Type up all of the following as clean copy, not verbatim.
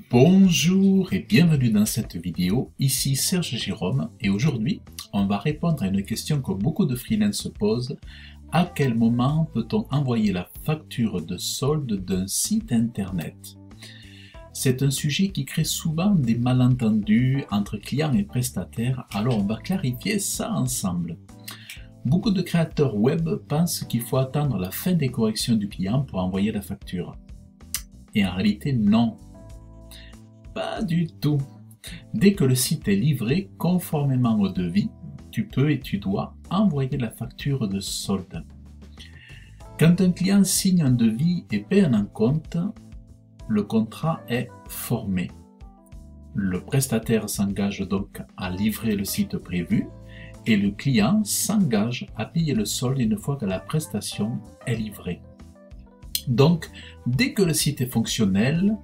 Bonjour et bienvenue dans cette vidéo, ici Serge Jérôme et aujourd'hui on va répondre à une question que beaucoup de freelance se posent. À quel moment peut-on envoyer la facture de solde d'un site internet? C'est un sujet qui crée souvent des malentendus entre clients et prestataires, alors on va clarifier ça ensemble. Beaucoup de créateurs web pensent qu'il faut attendre la fin des corrections du client pour envoyer la facture. Et en réalité non. Pas du tout. Dès que le site est livré conformément au devis, tu peux et tu dois envoyer la facture de solde. Quand un client signe un devis et paie un compte, le contrat est formé. Le prestataire s'engage donc à livrer le site prévu et le client s'engage à payer le solde une fois que la prestation est livrée. Donc, dès que le site est fonctionnel,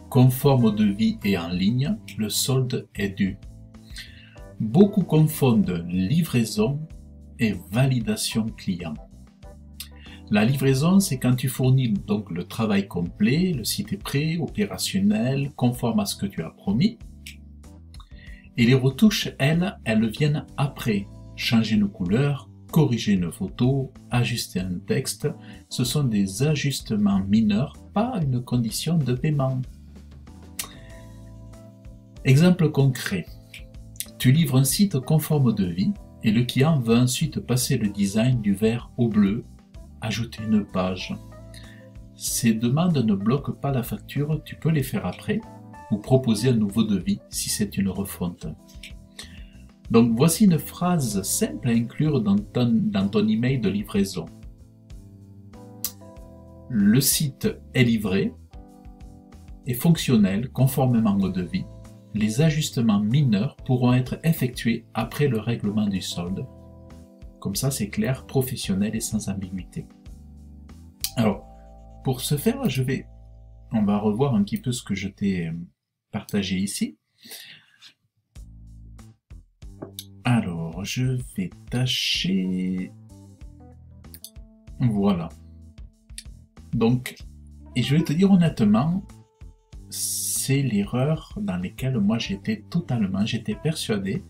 conforme au devis et en ligne, le solde est dû. Beaucoup confondent livraison et validation client. La livraison, c'est quand tu fournis donc le travail complet, le site est prêt, opérationnel, conforme à ce que tu as promis. Et les retouches, elles viennent après. Changer une couleur, corriger une photo, ajuster un texte, ce sont des ajustements mineurs, pas une condition de paiement. Exemple concret, tu livres un site conforme au devis et le client va ensuite passer le design du vert au bleu, ajouter une page. Ces demandes ne bloquent pas la facture, tu peux les faire après ou proposer un nouveau devis si c'est une refonte. Donc voici une phrase simple à inclure dans ton email de livraison. Le site est livré et fonctionnel conformément au devis. Les ajustements mineurs pourront être effectués après le règlement du solde. Comme ça, c'est clair, professionnel et sans ambiguïté. Alors, pour ce faire, on va revoir un petit peu ce que je t'ai partagé ici. Alors, je vais tâcher... Voilà. Donc, et je vais te dire honnêtement, c'est l'erreur dans laquelle moi j'étais persuadé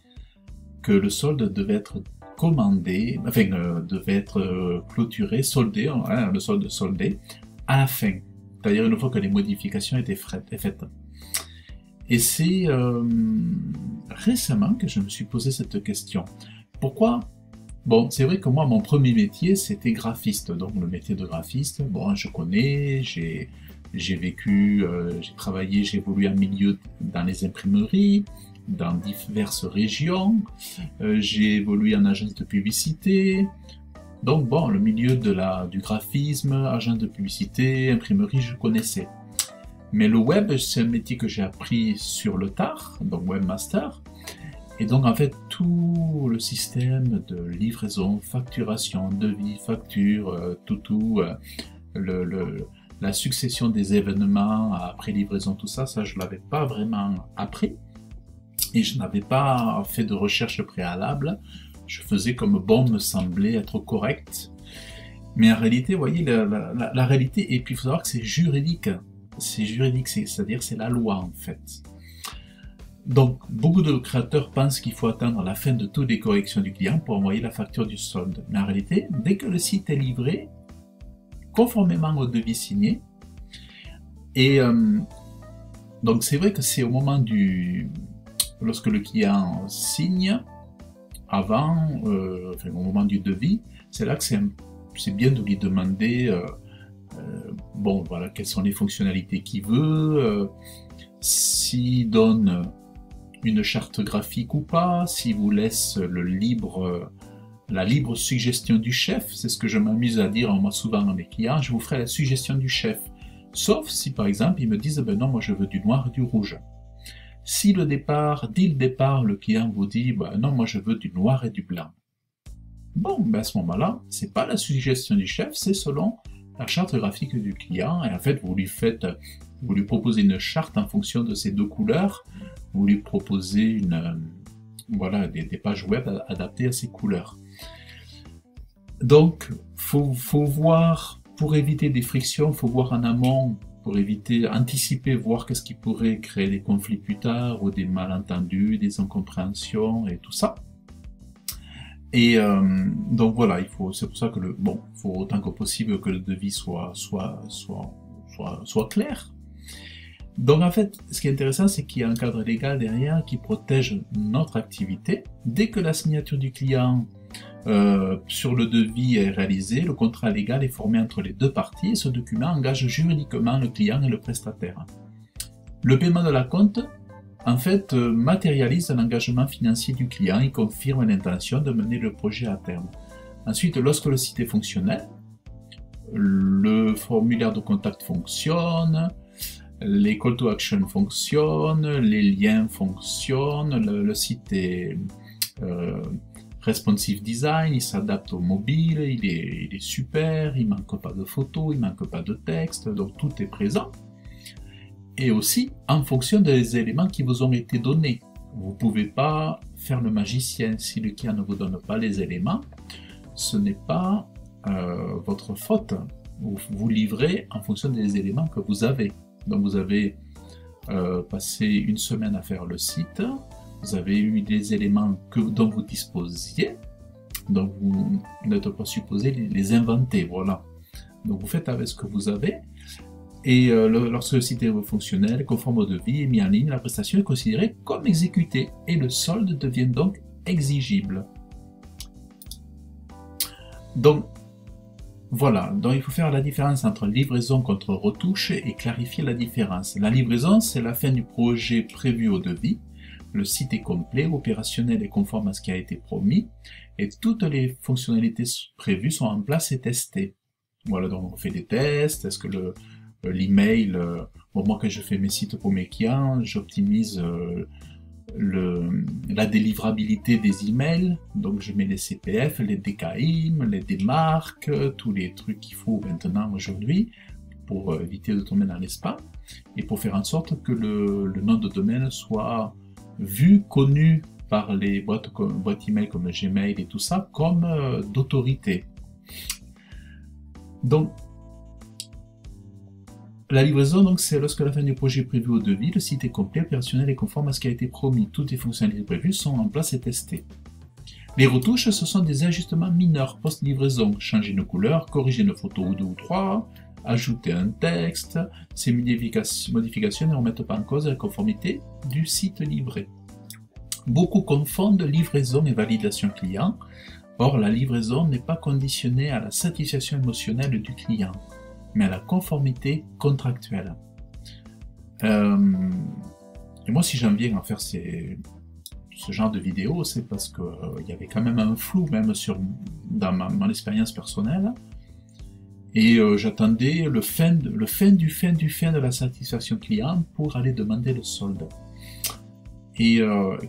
que le solde devait être commandé, enfin devait être clôturé, soldé, hein, le solde soldé, à la fin, c'est-à-dire une fois que les modifications étaient faites. Et c'est récemment que je me suis posé cette question. Pourquoi? Bon, c'est vrai que moi, mon premier métier, c'était graphiste. Donc, le métier de graphiste, bon, je connais, j'ai vécu, j'ai travaillé, j'ai évolué en milieu dans les imprimeries, dans diverses régions, j'ai évolué en agence de publicité. Donc, bon, le milieu du graphisme, agence de publicité, imprimerie, je connaissais. Mais le web, c'est un métier que j'ai appris sur le tard, donc webmaster. Et donc, en fait, tout le système de livraison, facturation, devis, facture, la succession des événements après livraison, tout ça, je ne l'avais pas vraiment appris. Et je n'avais pas fait de recherche préalable. Je faisais comme bon me semblait être correct. Mais en réalité, vous voyez, la réalité, et puis il faut savoir que c'est juridique. C'est juridique, c'est-à-dire c'est la loi en fait. Donc, beaucoup de créateurs pensent qu'il faut attendre la fin de toutes les corrections du client pour envoyer la facture du solde. Mais en réalité, dès que le site est livré, conformément au devis signé, et donc c'est vrai que c'est au moment lorsque le client signe, au moment du devis, c'est là que c'est bien de lui demander bon, voilà, quelles sont les fonctionnalités qu'il veut, s'il donne une charte graphique ou pas, s'il vous laisse la libre suggestion du chef. C'est ce que je m'amuse à dire moi souvent à mes clients, je vous ferai la suggestion du chef. Sauf si par exemple ils me disent ben non, moi je veux du noir et du rouge. Si dès le départ, le client vous dit ben non, moi je veux du noir et du blanc. Bon, ben à ce moment-là, c'est pas la suggestion du chef, c'est selon la charte graphique du client, et en fait vous lui proposez une charte en fonction de ces deux couleurs, vous lui proposez voilà, des pages web adaptées à ces couleurs. Donc, faut voir, pour éviter des frictions, il faut voir en amont pour éviter, anticiper, voir qu'est-ce qui pourrait créer des conflits plus tard, ou des malentendus, des incompréhensions et tout ça. Et donc voilà, c'est pour ça que il faut autant que possible que le devis soit clair. Donc en fait, ce qui est intéressant, c'est qu'il y a un cadre légal derrière qui protège notre activité. Dès que la signature du client sur le devis est réalisée, le contrat légal est formé entre les deux parties et ce document engage juridiquement le client et le prestataire. Le paiement de l'acompte, en fait, matérialise l'engagement financier du client et confirme l'intention de mener le projet à terme. Ensuite, lorsque le site est fonctionnel, le formulaire de contact fonctionne, les call to action fonctionnent, les liens fonctionnent, le site est responsive design, il s'adapte au mobile, il est super, il manque pas de photos, il manque pas de texte, donc tout est présent. Et aussi en fonction des éléments qui vous ont été donnés. Vous ne pouvez pas faire le magicien si le client ne vous donne pas les éléments. Ce n'est pas votre faute. Vous livrez en fonction des éléments que vous avez. Donc vous avez passé une semaine à faire le site, vous avez eu des éléments dont vous disposiez, donc vous n'êtes pas supposé les inventer, voilà. Donc vous faites avec ce que vous avez, et lorsque le site est fonctionnel, conforme au devis et mis en ligne, la prestation est considérée comme exécutée, et le solde devient donc exigible. Donc, voilà, donc il faut faire la différence entre livraison contre retouche et clarifier la différence. La livraison, c'est la fin du projet prévu au devis. Le site est complet, opérationnel et conforme à ce qui a été promis, et toutes les fonctionnalités prévues sont en place et testées. Voilà, donc on fait des tests. Est-ce que l'email, moi quand je fais mes sites pour mes clients, j'optimise la délivrabilité des emails, donc je mets les CPF, les DKIM, les démarques, tous les trucs qu'il faut maintenant aujourd'hui pour éviter de tomber dans les spams et pour faire en sorte que le nom de domaine soit vu, connu par les boîtes email comme Gmail et tout ça comme d'autorité. Donc la livraison, donc, c'est lorsque la fin du projet est prévue au devis, le site est complet, opérationnel et conforme à ce qui a été promis. Toutes les fonctionnalités prévues sont en place et testées. Les retouches, ce sont des ajustements mineurs post-livraison. Changer une couleur, corriger une photo ou deux ou trois, ajouter un texte. Ces modifications ne remettent pas en cause la conformité du site livré. Beaucoup confondent livraison et validation client. Or, la livraison n'est pas conditionnée à la satisfaction émotionnelle du client, mais à la conformité contractuelle. Et moi, si j'en viens à faire ce genre de vidéos, c'est parce qu'il y avait quand même un flou, même dans mon expérience personnelle, et j'attendais le fin de la satisfaction client pour aller demander le solde. Et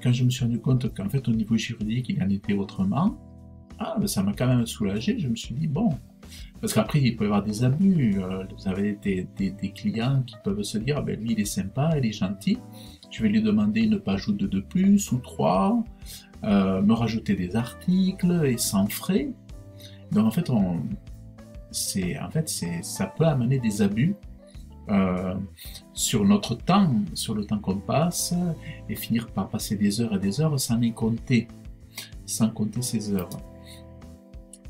quand je me suis rendu compte qu'en fait, au niveau juridique, il en était autrement, ça m'a quand même soulagé. Je me suis dit, bon, parce qu'après, il peut y avoir des abus. Vous avez des clients qui peuvent se dire, lui, il est sympa, il est gentil, je vais lui demander une page ou deux de plus, ou 3, me rajouter des articles, et sans frais. Donc en fait, ça peut amener des abus sur notre temps, sur le temps qu'on passe, et finir par passer des heures et des heures sans compter ces heures.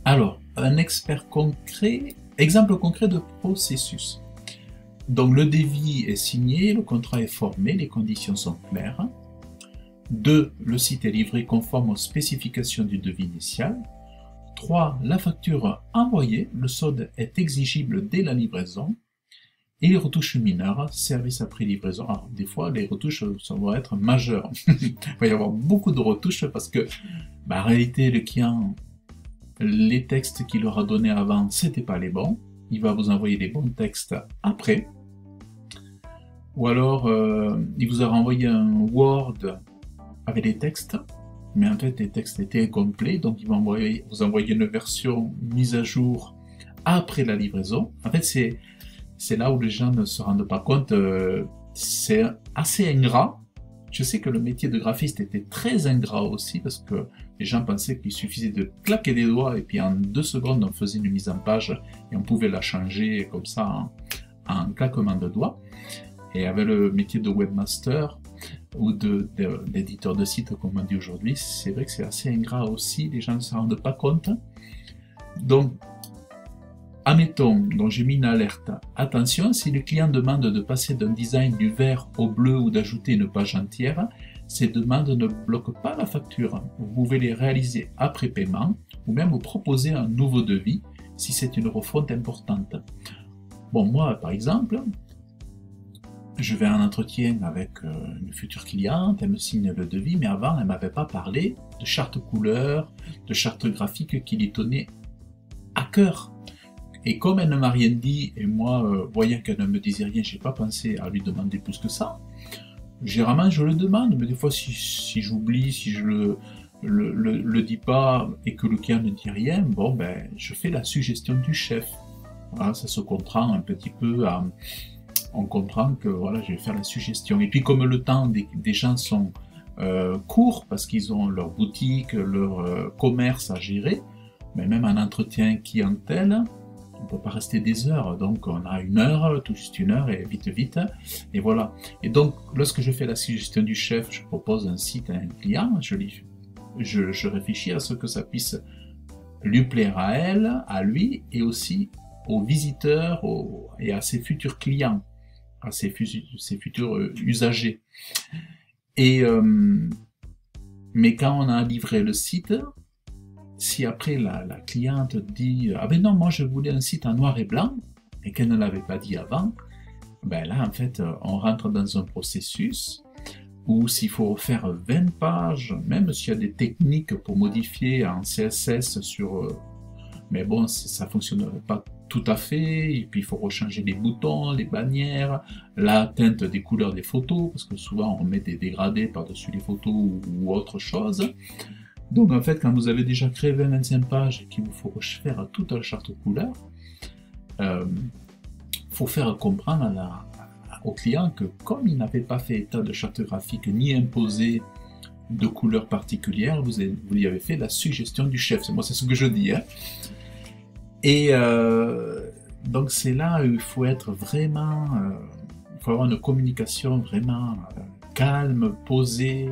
Alors, un exemple concret de processus. Donc le devis est signé, le contrat est formé, les conditions sont claires. 2. Le site est livré conforme aux spécifications du devis initial. 3. La facture envoyée, le solde est exigible dès la livraison. Et les retouches mineures, service après livraison. Alors, des fois, les retouches, ça va être majeures. Il va y avoir beaucoup de retouches parce que, en réalité, le client, les textes qu'il aura donnés avant, c'était pas les bons. Il va vous envoyer les bons textes après. Ou alors, il vous aura envoyé un Word avec les textes, mais en fait, les textes étaient incomplets, donc il va vous envoyer une version mise à jour après la livraison. En fait, c'est là où les gens ne se rendent pas compte. C'est assez ingrat. Je sais que le métier de graphiste était très ingrat aussi, parce que les gens pensaient qu'il suffisait de claquer des doigts et puis en 2 secondes on faisait une mise en page et on pouvait la changer comme ça en claquement de doigts. Et avec le métier de webmaster ou d'éditeur de site, comme on dit aujourd'hui, c'est vrai que c'est assez ingrat aussi, les gens ne s'en rendent pas compte. Donc, admettons, donc j'ai mis une alerte. Attention, si le client demande de passer d'un design du vert au bleu ou d'ajouter une page entière, ces demandes ne bloquent pas la facture. Vous pouvez les réaliser après paiement ou même vous proposer un nouveau devis si c'est une refonte importante. Bon, moi, par exemple, je vais en entretien avec une future cliente, elle me signe le devis, mais avant, elle ne m'avait pas parlé de charte couleur, de charte graphique qui lui tenait à cœur. Et comme elle ne m'a rien dit, et moi, voyant qu'elle ne me disait rien, je n'ai pas pensé à lui demander plus que ça. Généralement, je le demande, mais des fois, si j'oublie, si je le dis pas et que le client ne dit rien, bon, ben, je fais la suggestion du chef. Voilà, ça se comprend un petit peu on comprend que voilà, je vais faire la suggestion. Et puis comme le temps des gens sont courts, parce qu'ils ont leur boutique, leur commerce à gérer, mais même un entretien clientèle, on ne peut pas rester des heures, donc on a une heure, tout juste une heure, et vite, et voilà. Et donc, lorsque je fais la suggestion du chef, je propose un site à un client, je réfléchis à ce que ça puisse lui plaire à elle, à lui, et aussi aux visiteurs et à ses futurs clients, à ses futurs usagers. Et mais quand on a livré le site, si après la cliente dit « Ah ben non, moi je voulais un site en noir et blanc » et qu'elle ne l'avait pas dit avant, ben là en fait on rentre dans un processus où s'il faut refaire 20 pages, même s'il y a des techniques pour modifier en CSS sur... mais bon, ça ne fonctionnerait pas tout à fait, et puis il faut rechanger les boutons, les bannières, la teinte des couleurs des photos, parce que souvent on met des dégradés par-dessus les photos ou autre chose. Donc en fait, quand vous avez déjà créé 20-25 pages et qu'il vous faut refaire toute la charte couleur, faut faire comprendre au client que comme il n'avait pas fait état de charte graphique ni imposé de couleurs particulières, vous lui avez fait la suggestion du chef. Moi, c'est ce que je dis. Hein. Et donc c'est là où il faut être vraiment, il faut avoir une communication vraiment calme, posée,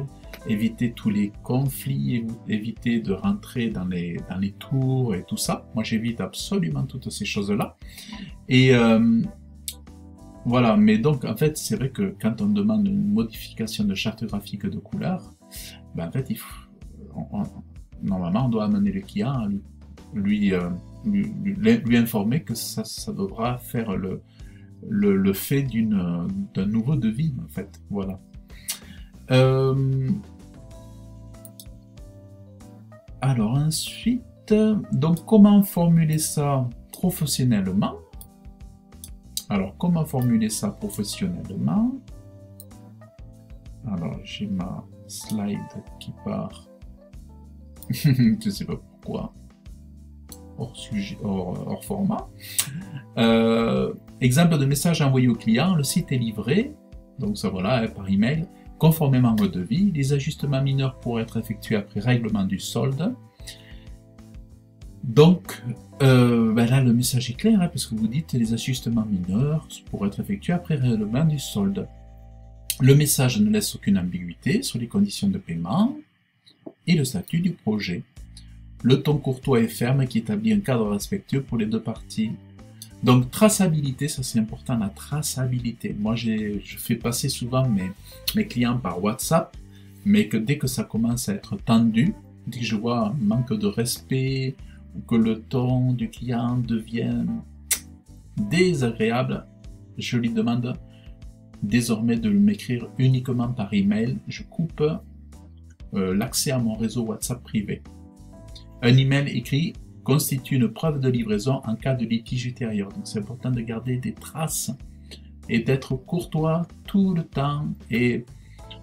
éviter tous les conflits, éviter de rentrer dans les tours et tout ça. Moi j'évite absolument toutes ces choses-là. Et voilà, mais donc en fait c'est vrai que quand on demande une modification de charte graphique de couleur, ben en fait normalement on doit amener le client à lui informer que ça devra faire le fait d'un nouveau devis en fait, voilà. Alors ensuite, donc comment formuler ça professionnellement? Alors comment formuler ça professionnellement? Alors j'ai ma slide qui part, je sais pas pourquoi, hors format. Exemple de message envoyé au client, le site est livré, donc ça voilà, par email, conformément au devis, les ajustements mineurs pourraient être effectués après règlement du solde. Donc ben là le message est clair, hein, parce que vous dites les ajustements mineurs pourraient être effectués après règlement du solde. Le message ne laisse aucune ambiguïté sur les conditions de paiement et le statut du projet. Le ton courtois et ferme qui établit un cadre respectueux pour les deux parties. Donc traçabilité, ça c'est important, la traçabilité. Moi je fais passer souvent mes clients par WhatsApp, mais que dès que ça commence à être tendu, dès que je vois un manque de respect, ou que le ton du client devient désagréable, je lui demande désormais de m'écrire uniquement par email. Je coupe l'accès à mon réseau WhatsApp privé. Un email écrit constitue une preuve de livraison en cas de litige ultérieur. Donc c'est important de garder des traces et d'être courtois tout le temps et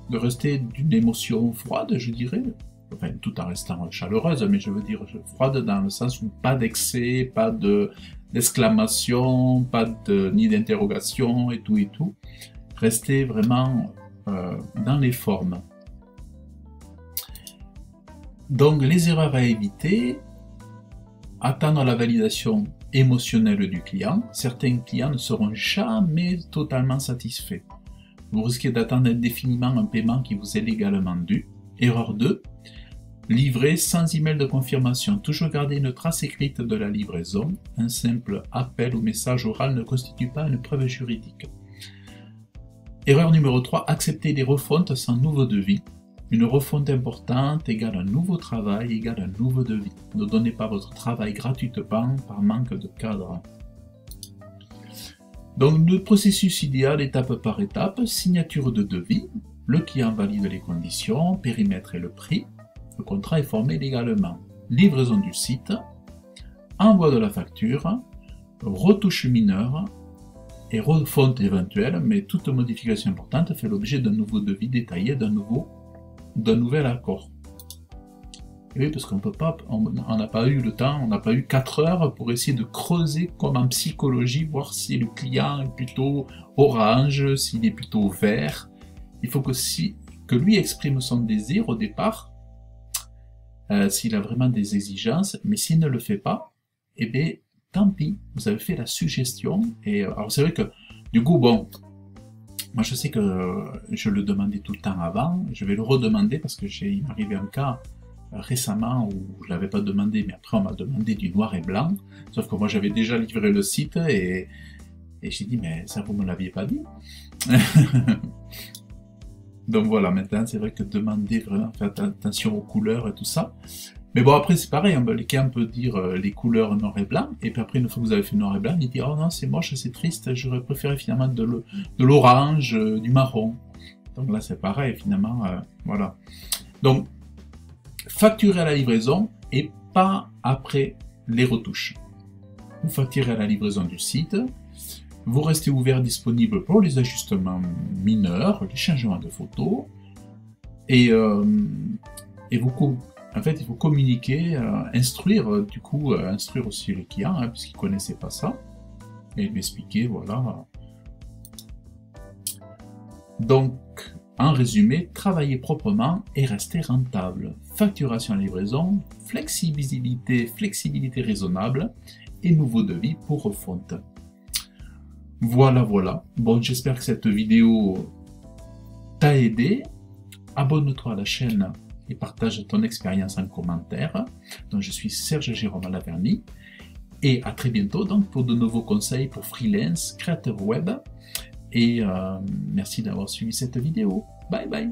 de rester d'une émotion froide, je dirais, enfin tout en restant chaleureuse, mais je veux dire froide dans le sens où pas d'excès, pas d'exclamation, ni d'interrogation et tout. Rester vraiment dans les formes. Donc les erreurs à éviter, attendre la validation émotionnelle du client. Certains clients ne seront jamais totalement satisfaits. Vous risquez d'attendre indéfiniment un paiement qui vous est légalement dû. Erreur 2. Livrer sans email de confirmation. Toujours garder une trace écrite de la livraison. Un simple appel ou message oral ne constitue pas une preuve juridique. Erreur numéro 3. Accepter des refontes sans nouveau devis. Une refonte importante égale un nouveau travail égale un nouveau devis. Ne donnez pas votre travail gratuitement par manque de cadre. Donc le processus idéal, étape par étape, signature de devis, le client valide les conditions, périmètre et le prix, le contrat est formé légalement, livraison du site, envoi de la facture, retouche mineure et refonte éventuelle, mais toute modification importante fait l'objet d'un nouveau devis détaillé, d'un nouvel accord. Et oui, parce qu'on peut pas, on n'a pas eu le temps, on n'a pas eu 4 heures pour essayer de creuser comme en psychologie, voir si le client est plutôt orange, s'il est plutôt vert. Il faut que lui exprime son désir au départ, s'il a vraiment des exigences, mais s'il ne le fait pas, eh bien, tant pis, vous avez fait la suggestion. Et alors c'est vrai que, du coup, bon, moi je sais que je le demandais tout le temps avant, je vais le redemander parce que il m'est arrivé un cas récemment où je l'avais pas demandé, mais après on m'a demandé du noir et blanc, sauf que moi j'avais déjà livré le site et j'ai dit mais ça vous me l'aviez pas dit. Donc voilà, maintenant c'est vrai que demander vraiment, faire attention aux couleurs et tout ça. Mais bon après c'est pareil, le client peut dire les couleurs noir et blanc, et puis après une fois que vous avez fait noir et blanc, il dit oh non c'est moche, c'est triste, j'aurais préféré finalement de l'orange, du marron. Donc là c'est pareil finalement, voilà. Donc facturez à la livraison et pas après les retouches. Vous facturez à la livraison du site, vous restez ouvert disponible pour les ajustements mineurs, les changements de photos, et vous, en fait, il faut communiquer, instruire aussi le client, hein, puisqu'il ne connaissait pas ça, et lui expliquer, voilà. Donc, en résumé, travailler proprement et rester rentable. Facturation à livraison, flexibilité raisonnable et nouveau devis pour refonte. Voilà. Bon, j'espère que cette vidéo t'a aidé. Abonne-toi à la chaîne et partage ton expérience en commentaire. Donc, je suis Serge Jérôme Alaverny et à très bientôt donc, pour de nouveaux conseils pour freelance, créateur web. Et merci d'avoir suivi cette vidéo. Bye bye.